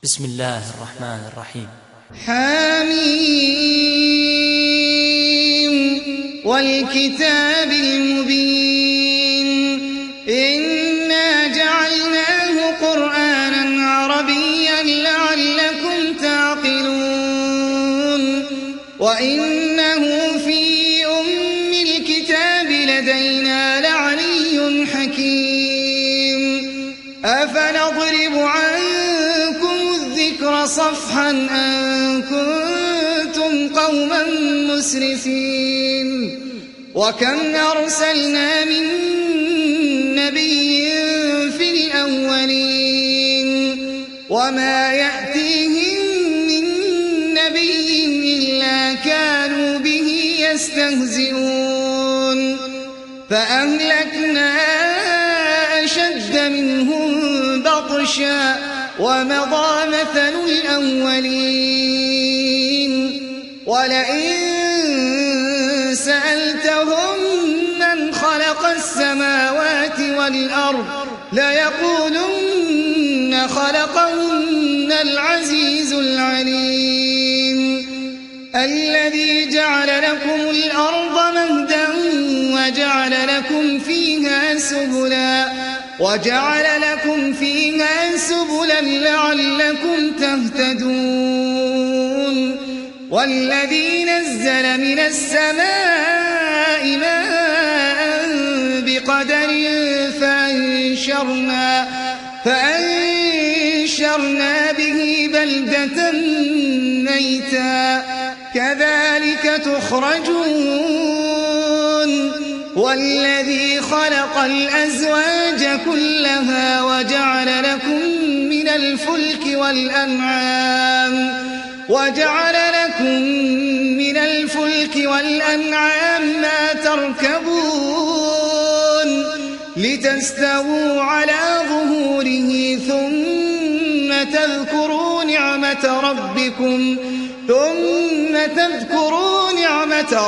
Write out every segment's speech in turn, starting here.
بسم الله الرحمن الرحيم. حميم والكتاب المبين إنا جعلناه قرآنا عربيا لعلكم تعقلون وإنه في أم الكتاب لدينا لعلي حكيم أفنضرب عنكم الذكر صفحا أن كنتم قوما مسرفين وكم أرسلنا من نبي في الأولين وما يأتيهم من نبي إلا كانوا به يستهزئون فأهلكنا أشد منهم بطشا ومضى مثل الأولين ولئن سألتهم من خلق السماوات والأرض ليقولن خلقهن العزيز العليم الذي جعل لكم الأرض مهدا وجعل لكم فيها سبلا لعلكم تهتدون والذي نزل من السماء ماء بقدر فأنشرنا به بلدة ميتا كذلك تخرجون والذي خلق الأزواج كلها وجعل لكم من الفلك والأنعام ما تركبون لتستووا على ظهوره ثم تذكروا نعمة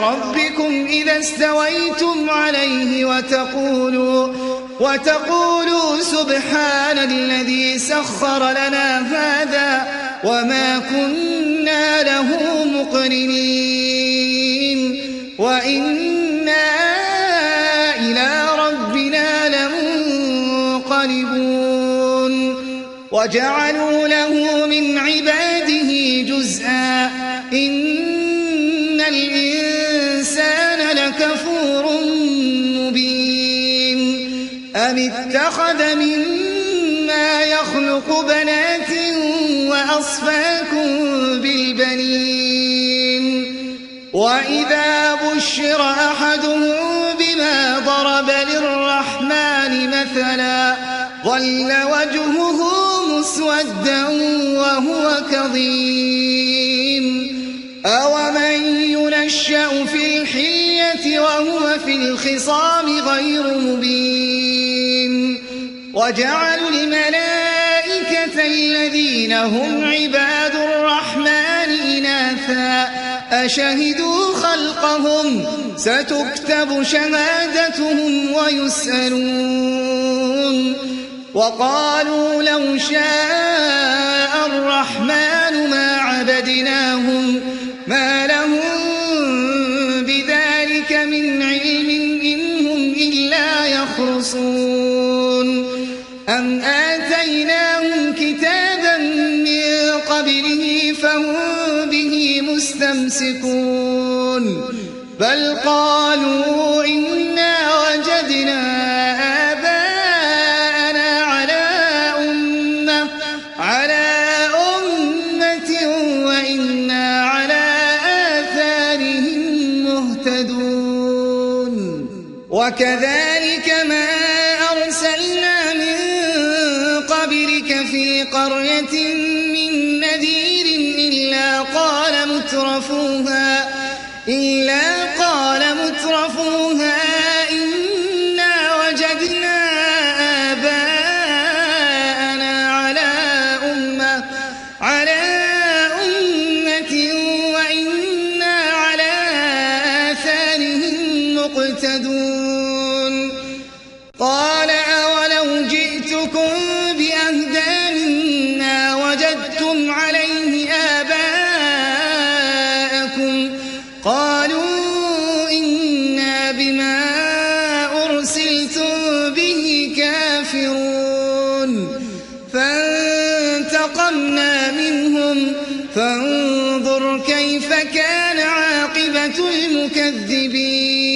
ربكم إذا استويتم عليه وتقولوا سبحان الذي سخر لنا هذا وما كنا له مقرنين وإنا إلى ربنا لمنقلبون وجعلوا له من عباده جزءا إن الإنسان لكفور مبين أم اتخذ مما يخلق بنات وأصفاكم بالبنين وإذا بشر أحدهم بما ضرب للرحمن مثلا ظل وجهه مسودا وهو كظيم أومن ينشأ في الحلية وهو في الخصام غير مبين وجعلوا الملائكة الذين هم عباد الرحمن إناثا أشهدوا خلقهم ستكتب شهادتهم ويسألون وقالوا لو شاء الرحمن ما عبدناهم ما لهم بذلك من علم إن هم إلا يخرصون أم آتيناهم كتابا من قبله فهم به مستمسكون بل قالوا إنا وجدنا آباءنا على أمة وإنا على آثارهم مهتدون وكذلك ما أرسلنا من قبلك في قرية من نذير إلا قال مترفوها إنا وجدنا آباءنا على أمة وإنا على آثارهم مقتدون قال أولو جئتكم بأهدى مما وجدتم أَشْهَدتُّمْ عَلَيْهِ آبَاءَكُمْ قَالُوا إِنَّا بِمَا أُرْسِلْتُمْ بِهِ كَافِرُونَ فَانتَقَمْنَا مِنْهُمْ فَانظُرْ كَيْفَ كَانَ عَاقِبَةُ الْمُكَذِّبِينَ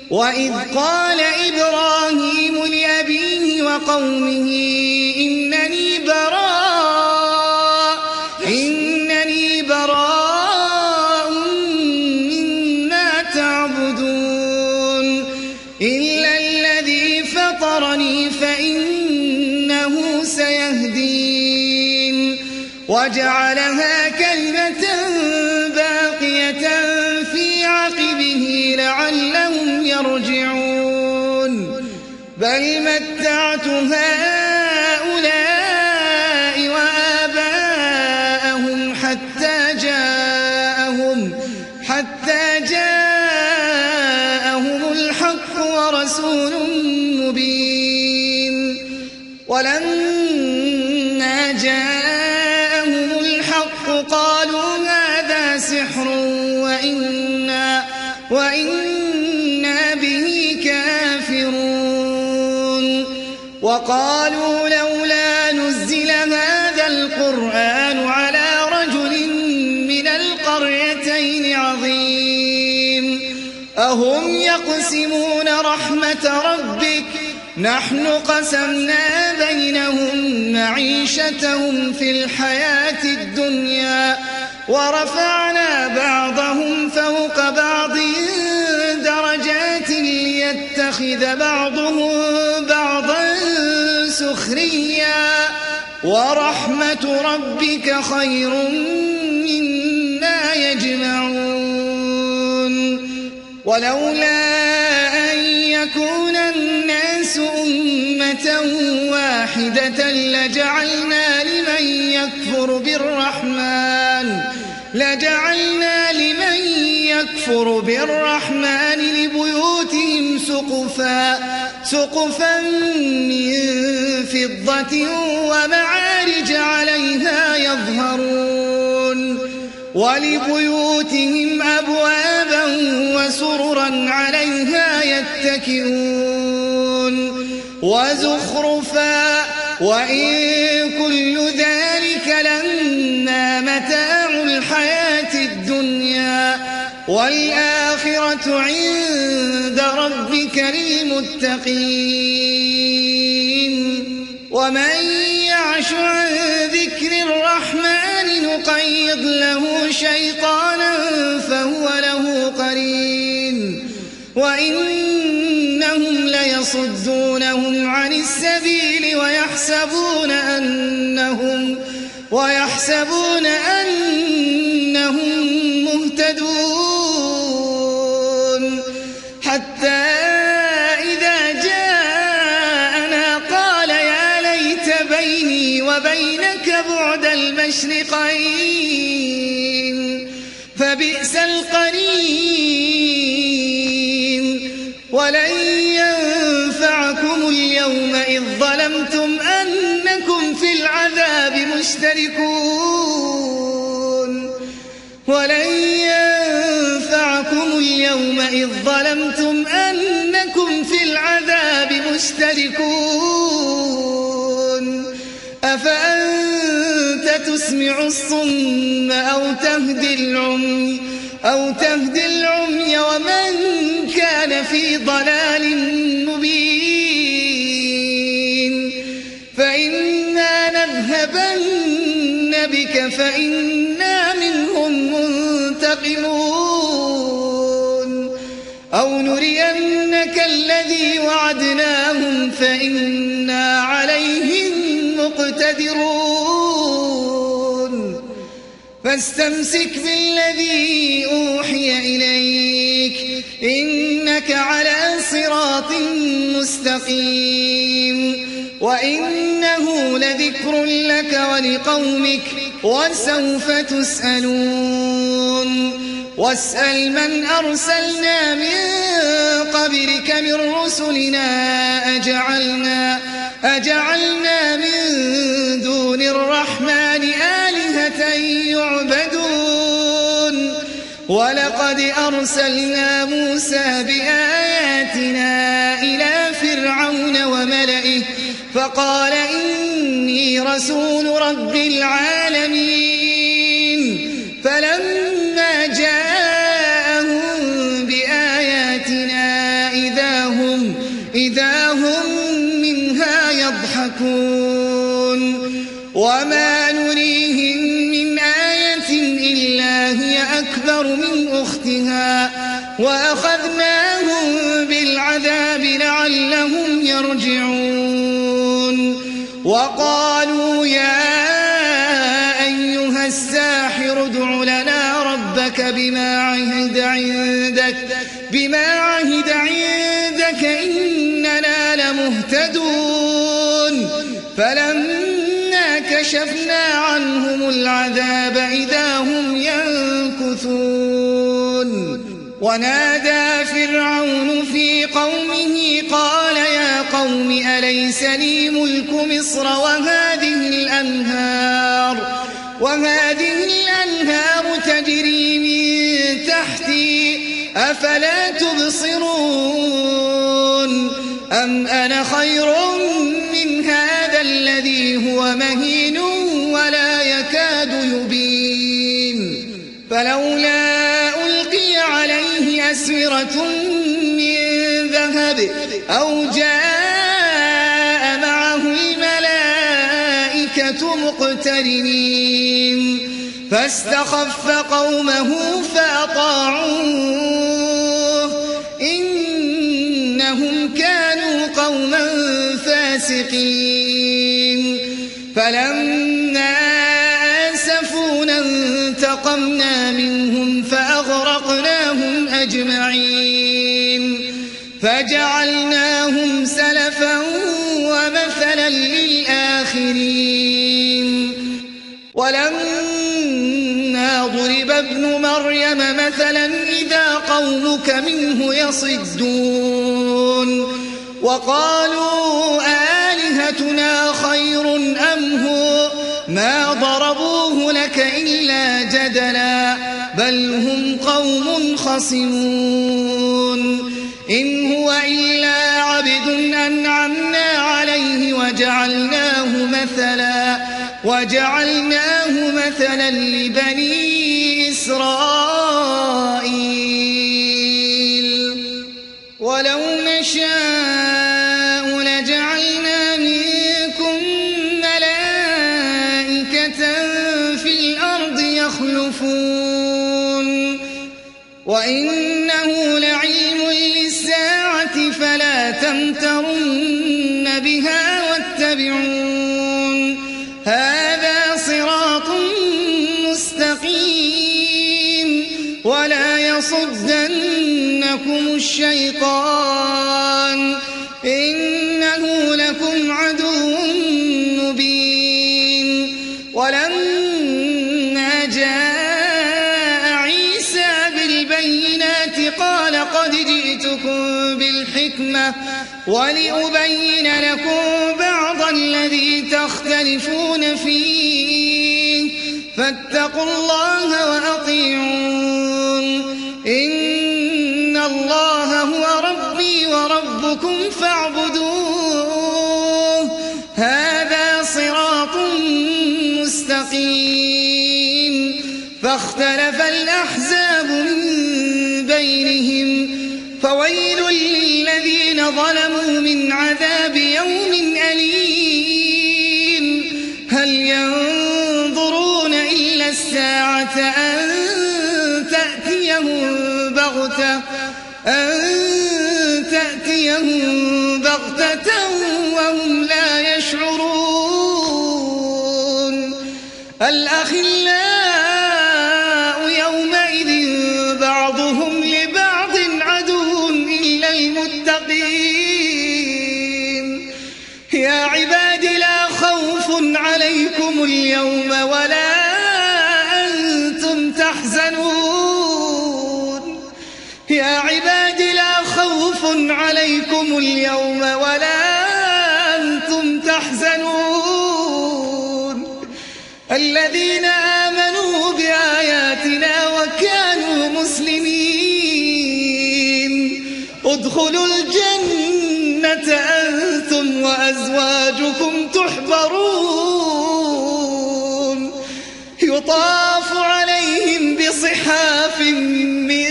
وَإِذْ قَالَ إِبْرَاهِيمُ لِأَبِيهِ وَقَوْمِهِ إِنَّنِي بَرَاءٌ مِّمَّا تَعْبُدُونَ إِلَّا الَّذِي فَطَرَنِي فَإِنَّهُ سَيَهْدِينِ وَجَعَلَهَا كَلِمَةً بَاقِيَةً فِي عَقِبِهِ لَعَلَّهُمْ يَرْجِعُونَ بَلْ مَتَّعْتُ هَٰؤُلَاءِ وَآبَاءَهُمْ حَتَّىٰ جَاءَهُمُ الْحَقُّ وَرَسُولٌ مُّبِينٌ وَلَمَّا جَاءَهُمُ الْحَقُّ قَالُوا هَٰذَا سِحْرٌ وَإِنَّا بِهِ كَافِرُونَ وَقَالُوا لَوْلَا نُزِّلَ هَٰذَا الْقُرْآنُ عَلَىٰ رَجُلٍ مِّنَ الْقَرْيَتَيْنِ عَظِيمٍ أَهُمْ يَقْسِمُونَ رَحْمَةَ رَبِّكَ نَحْنُ قَسَمْنَا بَيْنَهُم مَّعِيشَتَهُمْ فِي الْحَيَاةِ الدُّنْيَا وَرَفَعْنَا بَعْضَهُمْ فَوْقَ بَعْضٍ دَرَجَاتٍ لِّيَتَّخِذَ بَعْضُهُم بَعْضًا سُخْرِيًّا وَرَحْمَةُ رَبِّكَ خَيْرٌ مِّمَّا يَجْمَعُونَ ولولا أن يكون الناس أمة واحدة لجعلنا لمن يكفر بالرحمن لبيوتهم سقفا من فضة ومعارج عليها يظهرون ولبيوتهم أبوابا وسررا عليها يتكئون وزخرفا وإن كل ذلك لما متاع الحياة الدنيا والآخرة عند ربك للمتقين ومن يعش عن ذكر الرحمن نقيض له شيطانا فهو له قرين وإنهم ليصدونهم عن السبيل ويحسبون أنهم مهتدون حتى إذا جاءنا قال يا ليت بيني وبينك بعد المشرقين فبئس القرين ولن ينفعكم اليوم إذ ظلمتم أنكم في العذاب مشتركون أفأنت تسمع الصم أو تهدي العمي ومن كان في ضلال مبين فإنا نذهبن بك فإنا منهم منتقمون أو نرينك الذي وعدناهم فإنا عليهم مقتدرون فاستمسك بالذي أوحي إليك إنك على صراط مستقيم وإنه لذكر لك ولقومك وسوف تسألون واسأل من أرسلنا من قبلك من رسلنا أجعلنا من دون الرحمن ولقد أرسلنا موسى بآياتنا إلى فرعون وملئه فقال إني رسول رب العالمين فلما جاءهم بآياتنا إذا هم منها يضحكون وما نريهم من آية إلا هي أكبر من أختها وأخذناهم بالعذاب لعلهم يرجعون وقالوا يا أيها الساحر ادع لنا ربك بما عهد عندك إننا لمهتدون فلما كشفنا عنهم العذاب إذا هم ينكثون ونادى فرعون في قومه قال يا قوم أليس لي ملك مصر وهذه الأنهار تجري من تحتي أفلا تبصرون أم أنا خير من هذا الذي هو مهين ولا يكاد يبين فلولا ألقي عليه أسورة من ذهب أو جاء معه الملائكة مقترنين فاستخف قومه فأطاعوه إنهم كانوا قوما فاسقين فلما آسفونا انتقمنا منهم فأغرقناهم أجمعين فجعلناهم سلفا ومثلا للآخرين ولما ضرب ابن مريم مثلا إذا قومك منه يصدون وقالوا آلهتنا خير أم هو ما ضربوه لك إلا جدلا بل هم قوم خصمون إن هو إلا عبد أنعمنا عليه وجعلناه مثلا لبني إسرائيل ولو نشاء لجعلنا منكم ملائكة في الأرض يخلفون وإنه لعلم للساعة فلا تمترن بها واتبعون هذا صراط مستقيم ولا يصدنكم الشيطان إنه لكم عدو مبين ولما جاء عيسى بالبينات قال قد جئتكم بالحكمة ولأبين لكم بعض الذي تختلفون فيه فاتقوا الله وأطيعون إن الله هو ربي وربكم فاعبدوه هذا صراط مستقيم فاختلف الأحزاب من بينهم فويل للذين ظلموا من عذاب يوم أليم هل ينظرون إلا الساعة أن تأتيهم بغتة وهم لا يشعرون الأخلاء يومئذ بعضهم لبعض عدو إلا المتقين يا عباد لا خوف عليكم اليوم ولا أنتم تحزنون يا عباد لا خوف عليكم اليوم ولا أنتم تحزنون الذين آمنوا بآياتنا وكانوا ادخلوا الجنة أنتم وأزواجكم تحبرون يطاف عليهم بصحاف من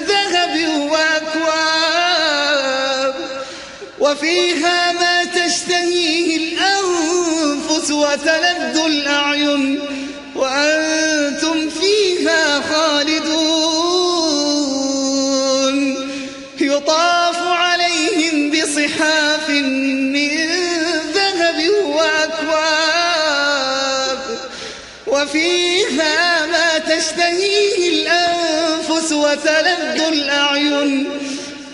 ذهب وأكواب وفيها ما تشتهيه الأنفس وتلذ الأعين وأنتم فيها خالدون يطاف عليهم بصحاف من ذهب وأكواب وفيها ما تشتهيه الأنفس وتلذ الأعين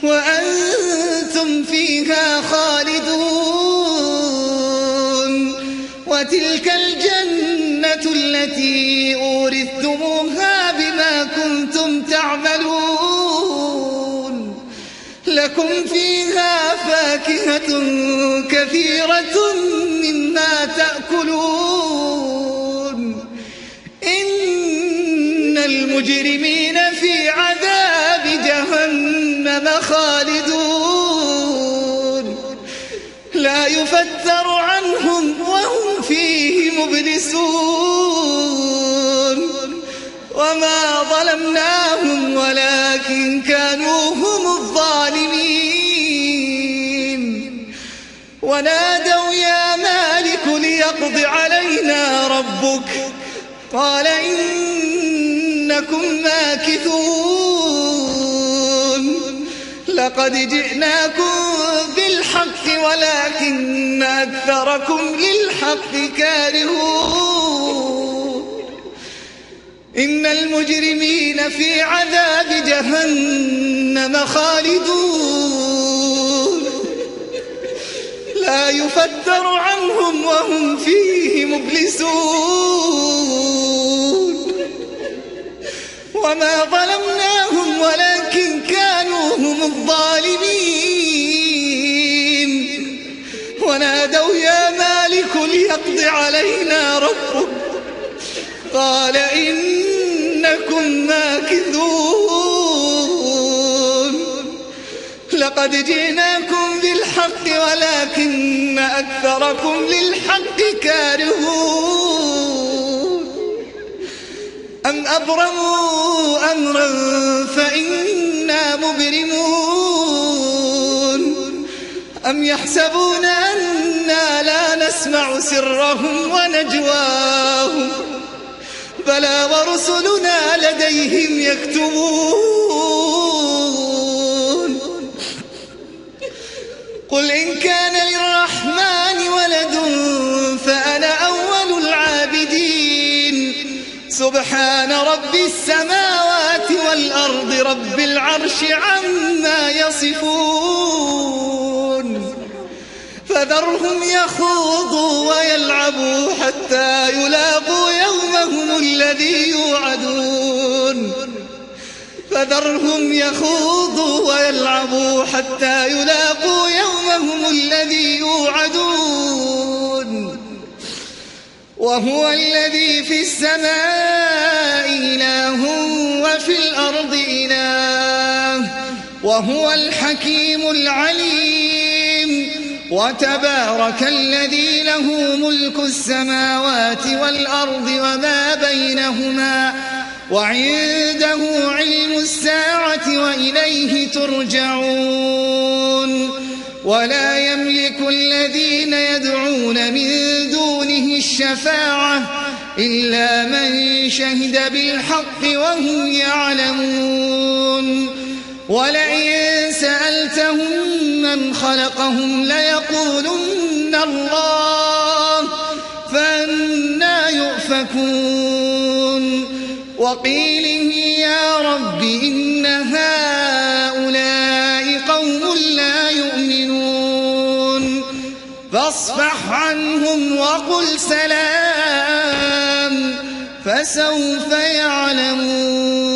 وأنتم فيها خالدون وتلك الجنة التي أورثتموها بما كنتم تعملون لكم فيها فاكهة كثيرة مما تأكلون إن المجرمين في عذاب جهنم خالدون لا يفتر عنهم وهم فيه مبلسون وما ظلمناهم ولكن كانوا هم الظالمين ونادوا يا مالك ليقض علينا ربك قال إنكم ماكثون لقد جئناكم بالحق ولكن أكثركم للحق كارهون إن المجرمين في عذاب جهنم خالدون لا يفتر عنهم وهم فيه مبلسون وما ظلمناهم ولكن كانوا هم الظالمين ونادوا يا مالك ليقض علينا ربك قال إنكم ماكثون لقد جئناكم بالحق ولكن أكثركم للحق كارهون أم أبرموا أمرا فإنا مبرمون أم يحسبون أنا لا نسمع سرهم ونجواهم بلى ورسلنا لديهم يكتبون قل إن كان للرحمن ولد فأنا أول العابدين سبحان رب السماوات والأرض رب العرش عما يصفون فذرهم يخوضوا ويلعبوا حتى يلاقوا يومهم الذي يوعدون فذرهم يخوضوا ويلعبوا حتى يلاقوا يومهم الذي يوعدون وهو الذي في السماء إله وفي الأرض إله وهو الحكيم العليم وتبارك الذي له ملك السماوات والأرض وما بينهما وعنده علم الساعة وإليه ترجعون ولا يملك الذين يدعون من دونه الشفاعة إلا من شهد بالحق وهم يعلمون ولئن سألتهم من خلقهم ليقولن الله فأنى يؤفكون وقيله يا رب إن هؤلاء قوم لا يؤمنون فاصفح عنهم وقل سلام فسوف يعلمون